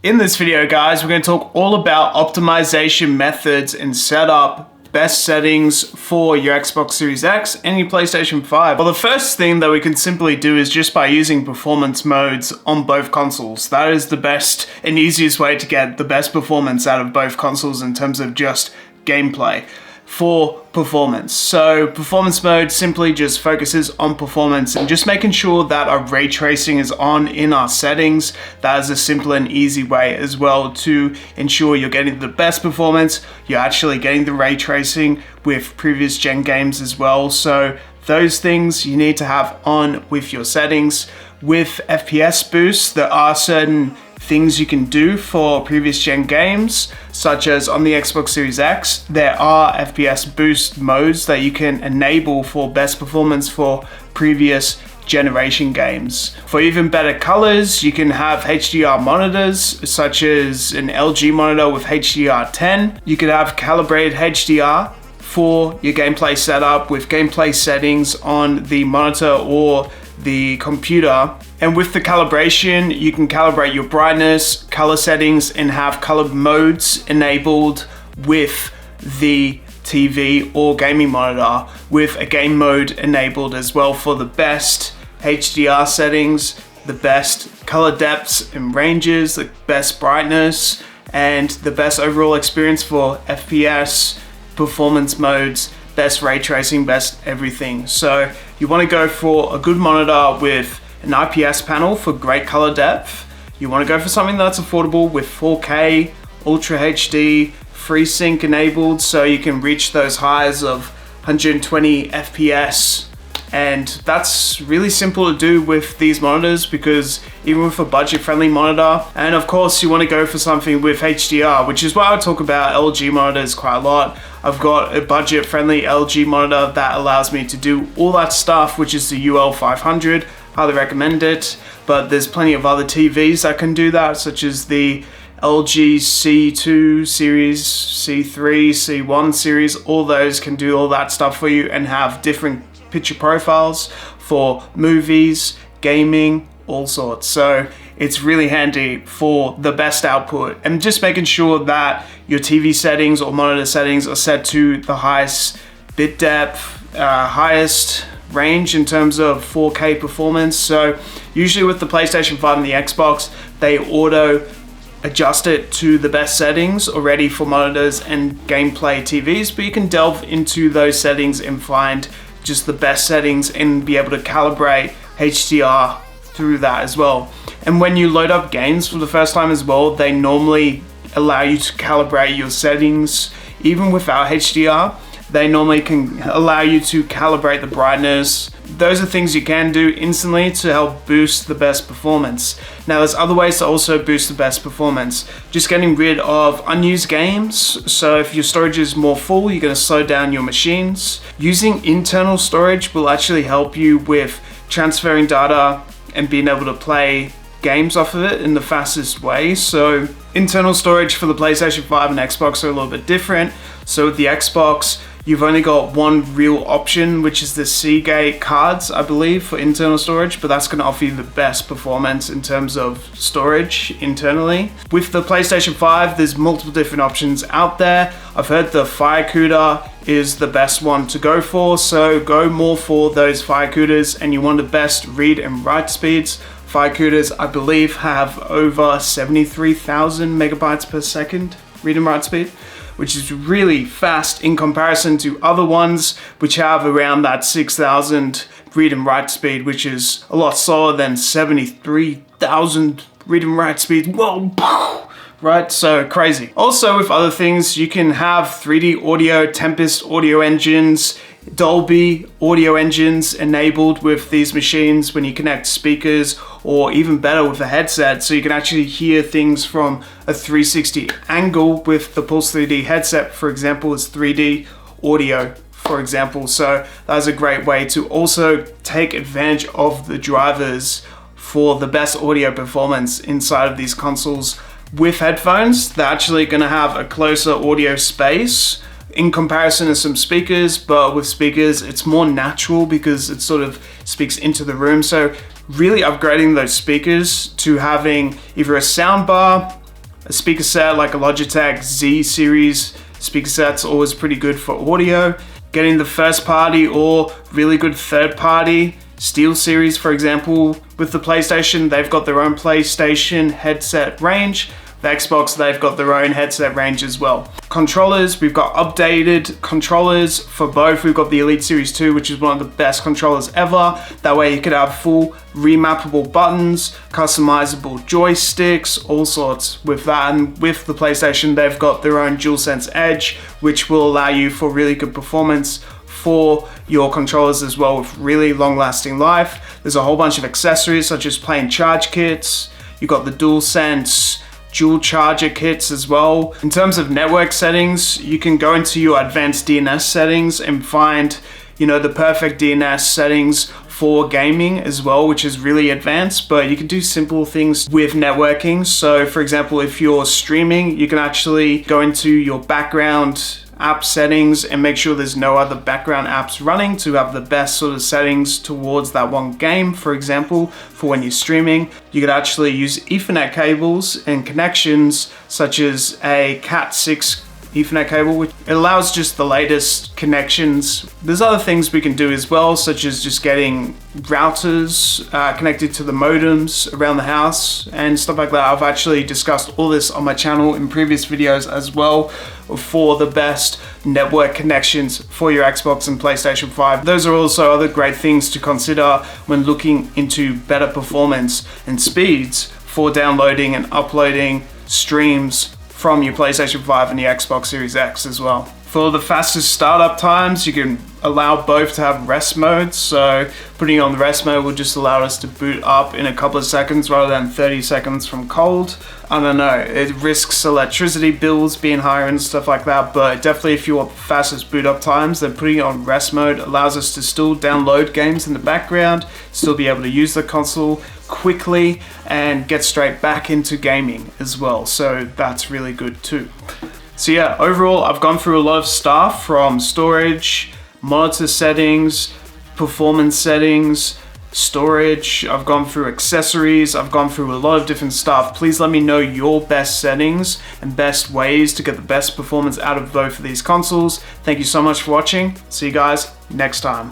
In this video, guys, we're going to talk all about optimization methods and set up best settings for your Xbox Series X and your PlayStation 5. Well, the first thing that we can simply do is just by using performance modes on both consoles. That is the best and easiest way to get the best performance out of both consoles in terms of just gameplay for performance. So performance mode simply just focuses on performance and just making sure that our ray tracing is on in our settings. That is a simple and easy way as well to ensure you're getting the best performance. You're actually getting the ray tracing with previous gen games as well. So those things you need to have on with your settings. With FPS boost, there are certain things you can do for previous gen games, such as on the Xbox Series X, there are FPS boost modes that you can enable for best performance for previous generation games. For even better colors, you can have HDR monitors, such as an LG monitor with HDR10. You could have calibrated HDR for your gameplay setup with gameplay settings on the monitor or the computer. And with the calibration, you can calibrate your brightness, color settings, and have color modes enabled with the TV or gaming monitor, with a game mode enabled as well for the best HDR settings, the best color depths and ranges, the best brightness, and the best overall experience for FPS, performance modes, best ray tracing, best everything. So you want to go for a good monitor with an IPS panel for great color depth. You want to go for something that's affordable with 4K, Ultra HD, FreeSync enabled, so you can reach those highs of 120 FPS. And that's really simple to do with these monitors, because even with a budget-friendly monitor, and of course you want to go for something with HDR, which is why I talk about LG monitors quite a lot. I've got a budget-friendly LG monitor that allows me to do all that stuff, which is the UL500. Highly recommend it, but there's plenty of other TVs that can do that, such as the LG C2 series, C3, C1 series. All those can do all that stuff for you and have different picture profiles for movies, gaming, all sorts. So it's really handy for the best output, and just making sure that your TV settings or monitor settings are set to the highest bit depth, highest range in terms of 4K performance. So usually with the PlayStation 5 and the Xbox, they auto adjust it to the best settings already for monitors and gameplay TVs, but you can delve into those settings and find just the best settings and be able to calibrate HDR through that as well. And when you load up games for the first time as well, they normally allow you to calibrate your settings even without HDR. They normally can allow you to calibrate the brightness. Those are things you can do instantly to help boost the best performance. Now, there's other ways to also boost the best performance. Just getting rid of unused games. So if your storage is more full, you're going to slow down your machines. Using internal storage will actually help you with transferring data and being able to play games off of it in the fastest way. So internal storage for the PlayStation 5 and Xbox are a little bit different. So with the Xbox, you've only got one real option, which is the Seagate cards, I believe, for internal storage, but that's going to offer you the best performance in terms of storage internally. With the PlayStation 5, there's multiple different options out there. I've heard the FireCuda is the best one to go for, so go more for those FireCudas, and you want the best read and write speeds. FireCudas, I believe, have over 73,000 megabytes per second read and write speed, which is really fast in comparison to other ones which have around that 6,000 read and write speed, which is a lot slower than 73,000 read and write speed. Whoa, right? So crazy. Also, with other things, you can have 3D audio, Tempest audio engines, Dolby audio engines enabled with these machines when you connect speakers, or even better with a headset, so you can actually hear things from a 360 angle. With the Pulse 3D headset, for example, is 3D audio, for example. So that's a great way to also take advantage of the drivers for the best audio performance inside of these consoles. With headphones, they're actually going to have a closer audio space in comparison to some speakers, but with speakers it's more natural because it sort of speaks into the room. So really upgrading those speakers to having either a sound bar A speaker set like a Logitech Z series speaker set's always pretty good for audio. Getting the first party or really good third party SteelSeries, for example, with the PlayStation, they've got their own PlayStation headset range. The Xbox, they've got their own headset range as well. Controllers, we've got updated controllers for both. We've got the Elite Series 2, which is one of the best controllers ever. That way you could have full remappable buttons, customizable joysticks, all sorts with that. And with the PlayStation, they've got their own DualSense Edge, which will allow you for really good performance for your controllers as well, with really long lasting life. There's a whole bunch of accessories such as plain charge kits. You've got the DualSense dual charger kits as well. In terms of network settings, you can go into your advanced DNS settings and find, the perfect DNS settings for gaming as well, which is really advanced, but you can do simple things with networking. So for example, if you're streaming, you can actually go into your background app settings and make sure there's no other background apps running to have the best sort of settings towards that one game. For example, for when you're streaming, you could actually use Ethernet cables and connections such as a Cat6 Ethernet cable, which allows just the latest connections. There's other things we can do as well, such as just getting routers connected to the modems around the house and stuff like that. I've actually discussed all this on my channel in previous videos as well for the best network connections for your Xbox and PlayStation 5. Those are also other great things to consider when looking into better performance and speeds for downloading and uploading streams from your PlayStation 5 and your Xbox Series X as well. For the fastest startup times, you can allow both to have rest modes. So putting on the rest mode will just allow us to boot up in a couple of seconds rather than 30 seconds from cold. I don't know, it risks electricity bills being higher and stuff like that, but definitely if you want fastest boot up times, then putting it on rest mode allows us to still download games in the background, still be able to use the console quickly and get straight back into gaming as well. So that's really good too. So yeah, overall, I've gone through a lot of stuff from storage, monitor settings, performance settings, storage. I've gone through accessories. I've gone through a lot of different stuff. Please let me know your best settings and best ways to get the best performance out of both of these consoles. Thank you so much for watching. See you guys next time.